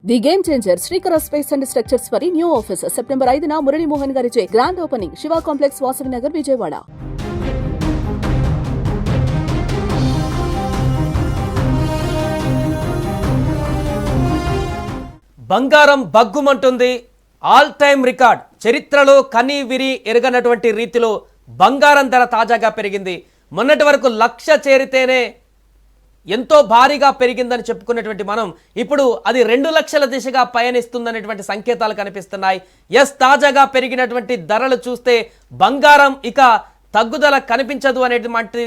The game changer Srikara space and structures వారి new office September 5న మురళీ మోహన్ గారిచే grand opening Shiva complex Vasavi Nagar Vijayawada. బంగారం బగ్గుమంటుంది. All time record. చరిత్రలో కనీ విరి ఎరగనటువంటి రీతిలో బంగారం ధర తాజాగా పెరిగింది. మొన్నటి వరకు 1,00,000 చేరితేనే ఎంతో భారీగా పెరిగిందని చెప్పుకున్నటువంటి మనం ఇప్పుడు అది 2 లక్షల దిశగా పయనిస్తుందనేటువంటి సంకేతాలు కనిపిస్తున్నాయి. తాజాగా పెరిగినటువంటి ధరలు చూస్తే బంగారం ఇక తగ్గుదల కనిపించదు అనేటువంటి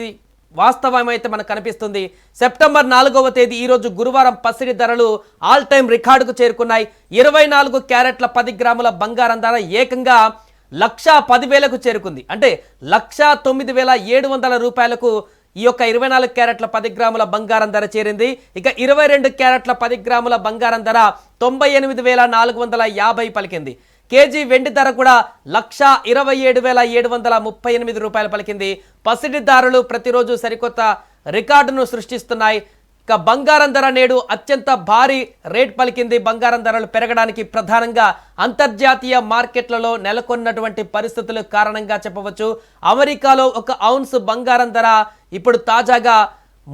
వాస్తవం అయితే మనకు కనిపిస్తుంది. సెప్టెంబర్ 4వ తేదీ ఈరోజు గురువారం పసిడి ధరలు ఆల్ టైమ్ రికార్డుకు చేరుకున్నాయి. 24 క్యారెట్ల 10 గ్రాముల బంగారం ధర ఏకంగా 1,10,000కు చేరుకుంది. అంటే 1,09,700 రూపాయలకు ఈ యొక్క 24 క్యారెట్ల 10 గ్రాముల బంగారం ధర చేరింది. ఇక 22 క్యారెట్ల 10 గ్రాముల బంగారం ధర 98,450 పలికింది. కేజీ వెండి ధర కూడా 1,27,738 రూపాయలు పలికింది. పసిడిదారులు ప్రతిరోజు సరికొత్త రికార్డును సృష్టిస్తున్నాయి. ఇక బంగారం ధర నేడు అత్యంత భారీ రేట్ పలికింది. బంగారం ధరలు పెరగడానికి ప్రధానంగా అంతర్జాతీయ మార్కెట్లలో నెలకొన్నటువంటి పరిస్థితుల కారణంగా చెప్పవచ్చు. అమెరికాలో ఒక ఔన్స్ బంగారం ధర ఇప్పుడు తాజాగా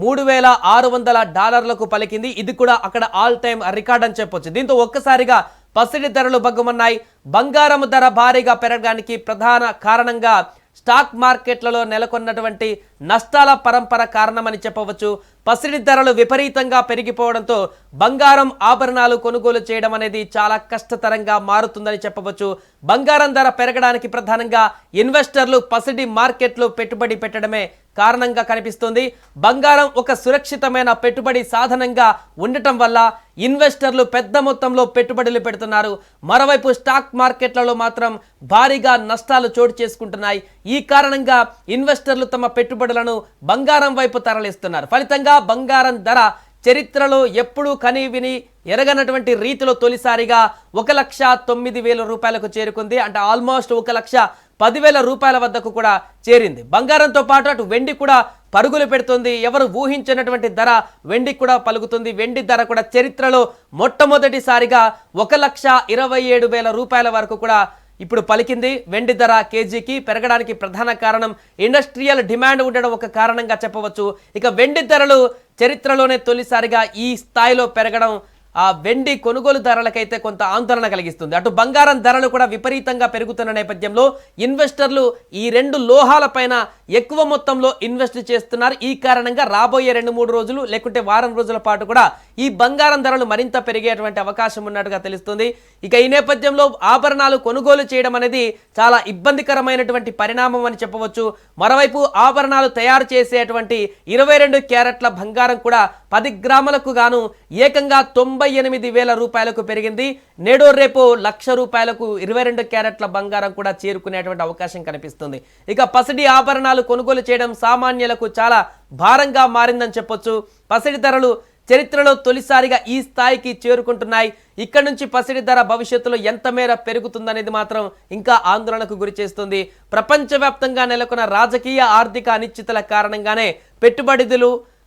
$3,600లకు పలికింది. ఇది కూడా అక్కడ ఆల్ టైమ్ రికార్డ్ అని చెప్పొచ్చు. దీంతో ఒక్కసారిగా పసిడి ధరలు బగ్గుమన్నాయి. బంగారం ధర భారీగా పెరగడానికి ప్రధాన కారణంగా స్టాక్ మార్కెట్లలో నెలకొన్నటువంటి నష్టాల పరంపర కారణమని చెప్పవచ్చు. పసిడి ధరలు విపరీతంగా పెరిగిపోవడంతో బంగారం ఆభరణాలు కొనుగోలు చేయడం అనేది చాలా కష్టతరంగా మారుతుందని చెప్పవచ్చు. బంగారం ధర పెరగడానికి ప్రధానంగా ఇన్వెస్టర్లు పసిడి మార్కెట్లో పెట్టుబడి పెట్టడమే కారణంగా కనిపిస్తుంది. బంగారం ఒక సురక్షితమైన పెట్టుబడి సాధనంగా ఉండటం వల్ల ఇన్వెస్టర్లు పెద్ద మొత్తంలో పెట్టుబడులు పెడుతున్నారు. మరోవైపు స్టాక్ మార్కెట్లలో మాత్రం భారీగా నష్టాలు చోటు చేసుకుంటున్నాయి. ఈ కారణంగా ఇన్వెస్టర్లు తమ పెట్టుబడులను బంగారం వైపు తరలిస్తున్నారు. ఫలితంగా బంగారం ధర చరిత్రలో ఎప్పుడూ కనీ విని ఎరగనటువంటి రీతిలో తొలిసారిగా 1,09,000 రూపాయలకు చేరుకుంది. అంటే ఆల్మోస్ట్ 1,10,000 రూపాయల వద్దకు కూడా చేరింది. బంగారంతో పాటు అటు వెండి కూడా పరుగులు పెడుతుంది. ఎవరు ఊహించినటువంటి ధర వెండి కూడా పలుకుతుంది. వెండి ధర కూడా చరిత్రలో మొట్టమొదటిసారిగా 1,27,000 రూపాయల వరకు కూడా ఇప్పుడు పలికింది. వెండి ధర కేజీకి పెరగడానికి ప్రధాన కారణం ఇండస్ట్రియల్ డిమాండ్ ఉండడం ఒక కారణంగా చెప్పవచ్చు. ఇక వెండి ధరలు చరిత్రలోనే తొలిసారిగా ఈ స్థాయిలో పెరగడం ఆ వెండి కొనుగోలు ధరలకైతే కొంత ఆందోళన కలిగిస్తుంది. అటు బంగారం ధరలు కూడా విపరీతంగా పెరుగుతున్న నేపథ్యంలో ఇన్వెస్టర్లు ఈ 2 లోహాలపైన ఎక్కువ మొత్తంలో ఇన్వెస్ట్ చేస్తున్నారు. ఈ కారణంగా రాబోయే 2-3 రోజులు లేకుంటే వారం రోజుల పాటు కూడా ఈ బంగారం ధరలు మరింత పెరిగేటువంటి అవకాశం ఉన్నట్టుగా తెలుస్తుంది. ఇక ఈ నేపథ్యంలో ఆభరణాలు కొనుగోలు చేయడం అనేది చాలా ఇబ్బందికరమైనటువంటి పరిణామం అని చెప్పవచ్చు. మరోవైపు ఆభరణాలు తయారు చేసేటువంటి 22 క్యారెట్ల బంగారం కూడా 10 గ్రాములకు గాను ఏకంగా 98,000 రూపాయలకు పెరిగింది. నేడో రేపు 1,00,000 రూపాయలకు 22 క్యారెట్ల బంగారం కూడా చేరుకునేటువంటి అవకాశం కనిపిస్తుంది. ఇక పసిడి ఆభరణాలు కొనుగోలు చేయడం సామాన్యులకు చాలా భారంగా మారిందని చెప్పొచ్చు. పసిడి ధరలు చరిత్రలో తొలిసారిగా ఈ స్థాయికి చేరుకుంటున్నాయి. ఇక్కడ నుంచి పసిడి ధర భవిష్యత్తులో ఎంత మేర పెరుగుతుందనేది మాత్రం ఇంకా ఆందోళనకు గురి చేస్తుంది. ప్రపంచవ్యాప్తంగా నెలకొన్న రాజకీయ ఆర్థిక అనిశ్చితుల కారణంగానే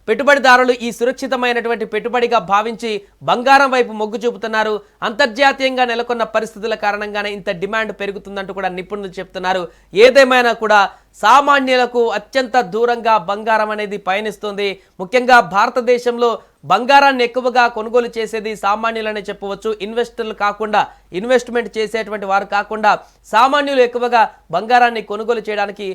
పెట్టుబడిదారులు ఈ సురక్షితమైనటువంటి పెట్టుబడిగా భావించి బంగారం వైపు మొగ్గు చూపుతున్నారు. అంతర్జాతీయంగా నెలకొన్న పరిస్థితుల కారణంగానే ఇంత డిమాండ్ పెరుగుతుందంటూ కూడా నిపుణులు చెప్తున్నారు. ఏదేమైనా కూడా సామాన్యులకు అత్యంత దూరంగా బంగారం అనేది పయనిస్తుంది. ముఖ్యంగా భారతదేశంలో బంగారాన్ని ఎక్కువగా కొనుగోలు చేసేది సామాన్యులనే చెప్పవచ్చు. ఇన్వెస్టర్లు కాకుండా ఇన్వెస్ట్మెంట్ చేసేటువంటి వారు కాకుండా సామాన్యులు ఎక్కువగా బంగారాన్ని కొనుగోలు చేయడానికి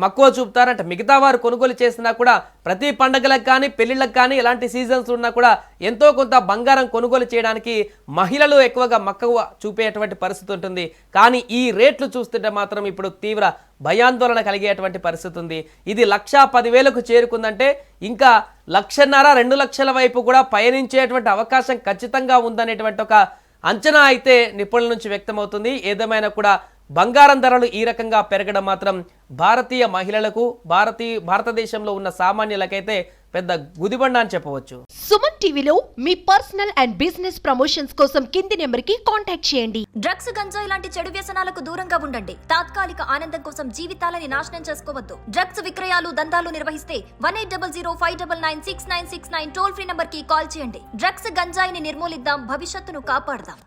మక్కువ చూపుతారంట. మిగతా వారు కొనుగోలు చేసినా కూడా ప్రతి పండగలకు కానీ పెళ్లిళ్ళకు కానీ ఎలాంటి సీజన్స్ ఉన్నా కూడా ఎంతో కొంత బంగారం కొనుగోలు చేయడానికి మహిళలు ఎక్కువగా మక్కువ చూపేటువంటి పరిస్థితి ఉంటుంది. కానీ ఈ రేట్లు చూస్తుంటే మాత్రం ఇప్పుడు తీవ్ర భయాందోళన కలిగేటువంటి పరిస్థితి ఉంది. ఇది 1,10,000కు చేరుకుందంటే ఇంకా 1,50,000 2 లక్షల వైపు కూడా పయనించేటువంటి అవకాశం ఖచ్చితంగా ఉందనేటువంటి ఒక అంచనా అయితే నిపుణుల నుంచి వ్యక్తమవుతుంది. ఏదేమైనా కూడా బంగారం ధరలు ఈ రకంగా పెరగడం మాత్రం భారతీయ మహిళలకు భారతదేశంలో ఉన్న సామాన్యులకైతే పెద్ద గుదిబండ అని చెప్పవచ్చు. సుమన్ టీవీలో మీ పర్సనల్ అండ్ బిజినెస్ ప్రమోషన్స్ కోసం కింది నెంబర్కి కాంటాక్ట్ చేయండి. డ్రగ్స్, గంజాయి లాంటి చెడు వ్యసనాలకు దూరంగా ఉండండి. తాత్కాలిక ఆనందం కోసం జీవితాలని నాశనం చేసుకోవద్దు. డ్రగ్స్ విక్రయాలు, దందాలు నిర్వహిస్తే 1800-599-6969 టోల్ ఫ్రీ నంబర్ కి కాల్ చేయండి. డ్రగ్స్, గంజాయిని నిర్మూలిద్దాం, భవిష్యత్తును కాపాడదాం.